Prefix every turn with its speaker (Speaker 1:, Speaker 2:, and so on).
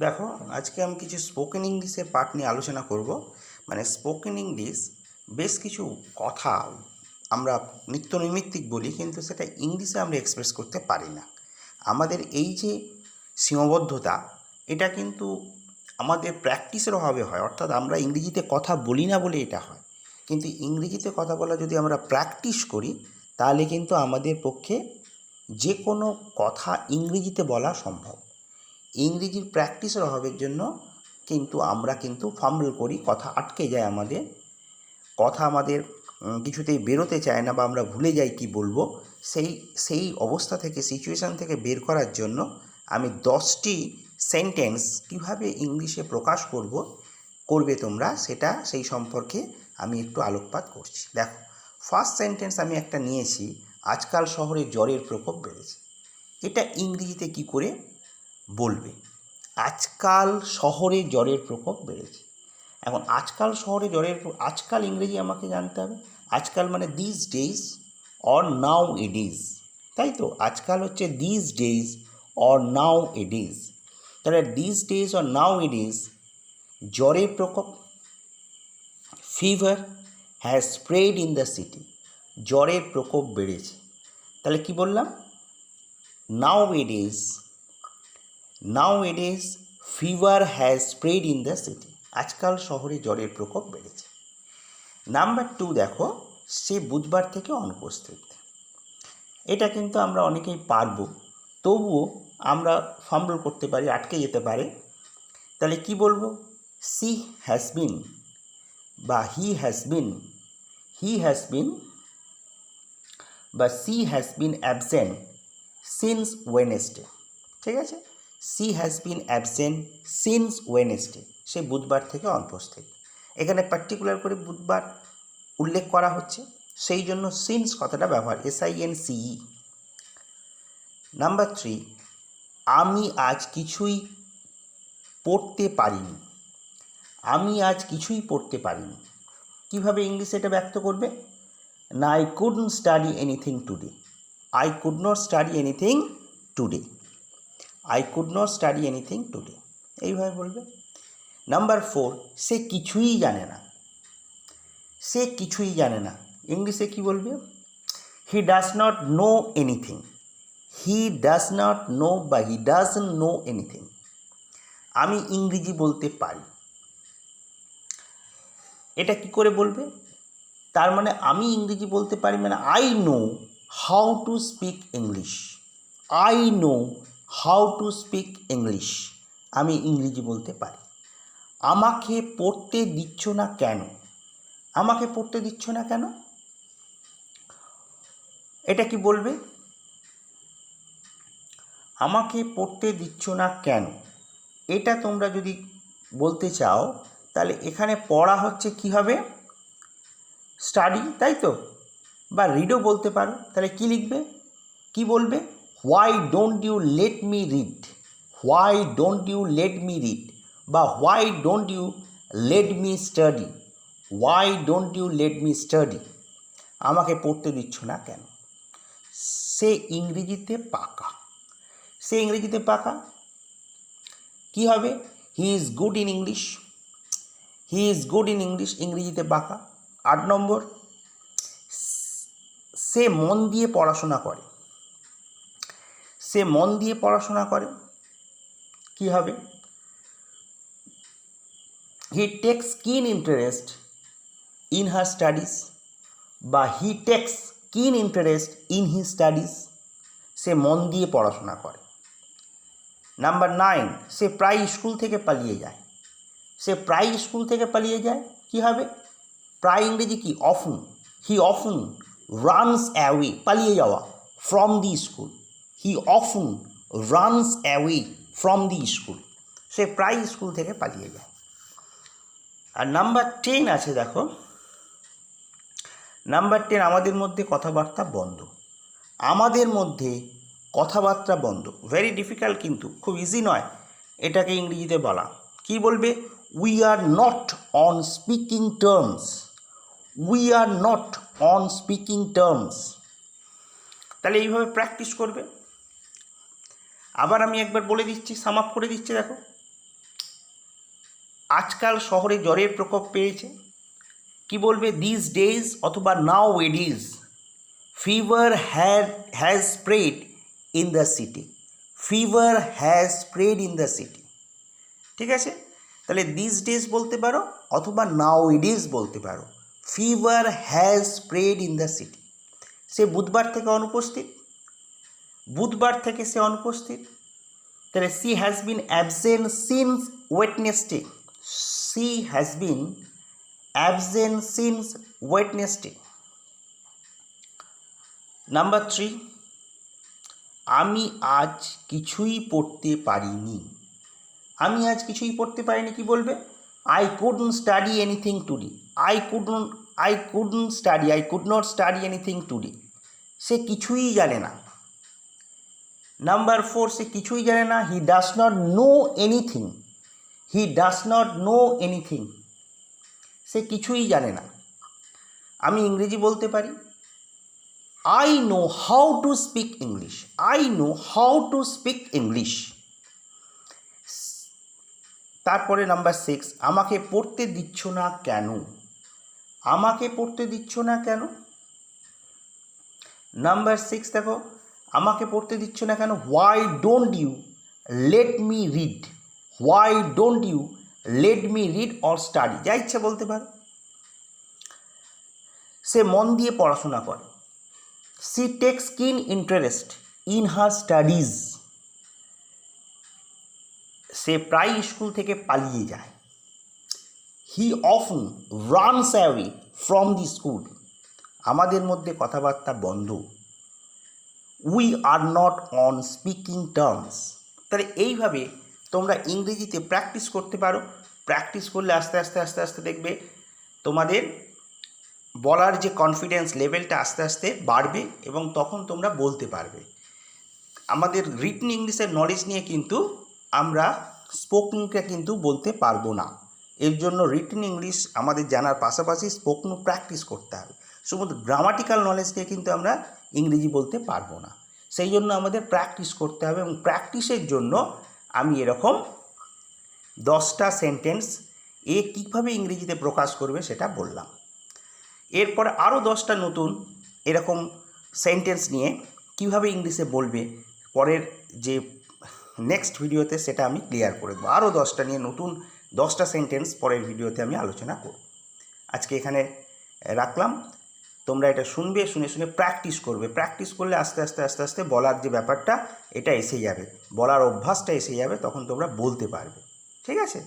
Speaker 1: দেখো, আজকে আমি কিছু স্পোকেন ইংলিশের পার্ট নিয়ে আলোচনা করব। মানে স্পোকেন ইংলিশ বেশ কিছু কথা আমরা নিত্য নৈমিত্তিক বলি, কিন্তু সেটা ইংলিশে আমরা এক্সপ্রেস করতে পারি না। আমাদের এই যে সীমাবদ্ধতা, এটা কিন্তু আমাদের প্র্যাকটিসের অভাবে হয়। অর্থাৎ আমরা ইংরেজিতে কথা বলি না বলে এটা হয়, কিন্তু ইংরেজিতে কথা বলা যদি আমরা প্র্যাকটিস করি, তাহলে কিন্তু আমাদের পক্ষে যে কোনো কথা ইংরেজিতে বলা সম্ভব। ইংরেজির প্র্যাকটিসের অভাবের জন্য কিন্তু আমরা ফাম্বল করি, কথা আটকে যায় আমাদের, কথা আমাদের কিছুতেই বেরোতে চায় না, বা আমরা ভুলে যাই কি বলবো। সেই অবস্থা থেকে, সিচুয়েশান থেকে বের করার জন্য আমি 10টি সেন্টেন্স কীভাবে ইংলিশে প্রকাশ করবে তোমরা, সেই সম্পর্কে আমি একটু আলোকপাত করছি। দেখো, ফার্স্ট সেন্টেন্স আমি একটা নিয়েছি, আজকাল শহরে জ্বরের প্রকোপ বেড়েছে। এটা ইংরেজিতে কি করে বলবে? আজকাল শহরে জ্বরের প্রকোপ বেড়েছে। এখন আজকাল শহরে আজকাল ইংরেজি আমাকে জানতে হবে। আজকাল মানে this days or now it is, তাই তো? আজকাল হচ্ছে this days or now it is. তাহলে this days or now it is, জ্বরের প্রকোপ, fever has spread in the city, জ্বরের প্রকোপ বেড়েছে। তাহলে কি বললাম? Now it is fever has spread in the city, আজকাল শহরে জ্বরের প্রকোপ বেড়েছে। নাম্বার 2 দেখো, সে বুধবার থেকে অনুপস্থিত। এটা কিন্তু আমরা অনেকেই পারবো, তবুও আমরা ফাম্বল করতে পারি, আটকে যেতে পারে। তাহলে কি বলবো? সি হ্যাজ বিন বা হি হ্যাজ বিন বা she has been absent since Wednesday. ঠিক আছে? She has been absent since Wednesday, সে বুধবার থেকে অনুপস্থিত। এখানে পার্টিকুলার করে বুধবার উল্লেখ করা হচ্ছে, সেই জন্য সিন্স কথাটা ব্যবহার, SINCE। নাম্বার 3, আমি আজ কিছুই পড়তে পারিনি। আমি আজ কিছুই পড়তে পারিনি। কীভাবে ইংলিশে এটা ব্যক্ত করবে? না, I couldn't study anything today. I could not study anything today. I could not study anything today, এইভাবে বলবে। নাম্বার 4, সে কিছুই জানে না। সে কিছুই জানে না, ইংলিশে কি বলবে? হি does not know anything. He does not no বা হি ডাজন্ট নো এনিথিং। আমি ইংরেজি বলতে পারি, এটা কি করে বলবে? তার মানে আমি ইংরেজি বলতে পারি মানে I know how to speak English. I know how to speak English, আমি ইংরেজি বলতে পারি। আমাকে পড়তে দিচ্ছ না কেন? আমাকে পড়তে দিচ্ছ না কেন, এটা কি বলবে? আমাকে পড়তে দিচ্ছ না কেন, এটা তোমরা যদি বলতে চাও, তাহলে এখানে পড়া হচ্ছে কি হবে? স্টাডি, তাই তো? বা রিডও বলতে পারো। তাহলে কি লিখবে, কি বলবে? Why don't you let me read. Why don't you let me read, বা why don't you let me study. Why don't you let me study, আমাকে পড়তে দিচ্ছ না কেন। সে ইংরেজিতে পাকা। সে ইংরেজিতে পাকা, কি হবে? He is good in English. He is good in English, ইংরেজিতে পাকা। 8 নম্বর, সে মন দিয়ে পড়াশোনা করে। সে মন দিয়ে পড়াশোনা করে, কি হবে? He takes keen interest in her studies, বা he takes keen interest in his studies, সে মন দিয়ে পড়াশোনা করে। নাম্বার 9, সে প্রায় স্কুল থেকে পালিয়ে যায়। সে প্রায় স্কুল থেকে পালিয়ে যায়, কি হবে? প্রায় ইংরেজি কি? অফুন। হি অফুন রানস অ্যাওয়ে, পালিয়ে যাওয়া, from the school. He often runs away from the school, সে প্রায় স্কুল থেকে পালিয়ে যায়। আর নাম্বার 10 আছে, দেখো নাম্বার 10, আমাদের মধ্যে কথাবার্তা বন্ধ। আমাদের মধ্যে কথাবার্তা বন্ধ, ভেরি ডিফিকাল্ট, কিন্তু খুব ইজি নয় এটাকে ইংরেজিতে বলা। কি বলবে? We are not on speaking terms. We are not on speaking terms. তাহলে এইভাবে প্র্যাকটিস করবে। আবার আমি একবার বলে দিচ্ছি, সাম আপ করে দিচ্ছি, দেখো। আজকাল শহরে জ্বরের প্রকোপ পেয়েছে, কি বলবে? দিস ডেজ অথবা now it is fever has spread in the city. Fever has spread in the city. ঠিক আছে, তাহলে দিস ডেজ বলতে পারো অথবা নাও ইডিজ বলতে পারো। Fever has spread in the city. সে বুধবার থেকে অনুপস্থিত, বুধবার থেকে সে অনুপস্থিত, তাহলে she has been absent since Wednesday. She has been absent since Wednesday. Number 3, আমি আজ কিছুই পড়তে পারিনি। আমি আজ কিছুই পড়তে পারিনি, কি বলবে? I couldn't study anything today. I could not study anything today. সে কিছুই জানে না। নাম্বার 4, সে কিছুই জানে না। He does not know anything. He does not know anything. সে কিছুই জানে না। আমি ইংরেজি বলতে পারি। I know how to speak English. I know how to speak English. তারপরে নাম্বার 6, আমাকে পড়তে দিচ্ছ না কেন? আমাকে পড়তে দিচ্ছ না কেন? নাম্বার 6 দেখো, আমাকে পড়তে দিচ্ছ না কেন? Why don't you let me read. Why don't you let me read or study. যা ইচ্ছা বলতে পারো। সে মন দিয়ে পড়াশোনা করে। She takes keen interest in her studies. সে প্রায় স্কুল থেকে পালিয়ে যায়। He often runs away from the school. আমাদের মধ্যে কথাবার্তা বন্ধ। We are not on speaking terms. তাহলে এইভাবে তোমরা ইংরেজিতে প্র্যাকটিস করতে পারো। প্র্যাকটিস করলে আস্তে আস্তে আস্তে আস্তে দেখবে তোমাদের বলার যে কনফিডেন্স লেভেলটা আস্তে আস্তে বাড়বে এবং তখন তোমরা বলতে পারবে। আমাদের রিটন ইংলিশের নলেজ নিয়ে কিন্তু আমরা স্পোকেনটা কিন্তু বলতে পারবো না। এর জন্য রিটন ইংলিশ আমাদের জানার পাশাপাশি স্পোকেন প্র্যাকটিস করতে হবে। শুধু গ্রামাটিক্যাল নলেজ দিয়ে কিন্তু আমরা ইংরেজি বলতে পারবো না। সেই জন্য আমাদের প্র্যাকটিস করতে হবে এবং প্র্যাকটিসের জন্য আমি এরকম 10টা সেন্টেন্স কীভাবে ইংরেজিতে প্রকাশ করবে সেটা বললাম। এরপর আরও 10টা নতুন এরকম সেন্টেন্স নিয়ে কিভাবে ইংলিশে বলবে পরের যে নেক্সট ভিডিওতে সেটা আমি ক্লিয়ার করে দেবো। আরও 10টা নিয়ে নতুন 10টা সেন্টেন্স পরের ভিডিওতে আমি আলোচনা করব। আজকে এখানে রাখলাম। তোমরা এটা শুনবে, শুনে শুনে প্র্যাকটিস করবে। প্র্যাকটিস করলে আস্তে আস্তে আস্তে আস্তে বলার যে ব্যাপারটা এটা এসে যাবে, বলার অভ্যাসটা এসে যাবে, তখন তোমরা বলতে পারবে। ঠিক আছে?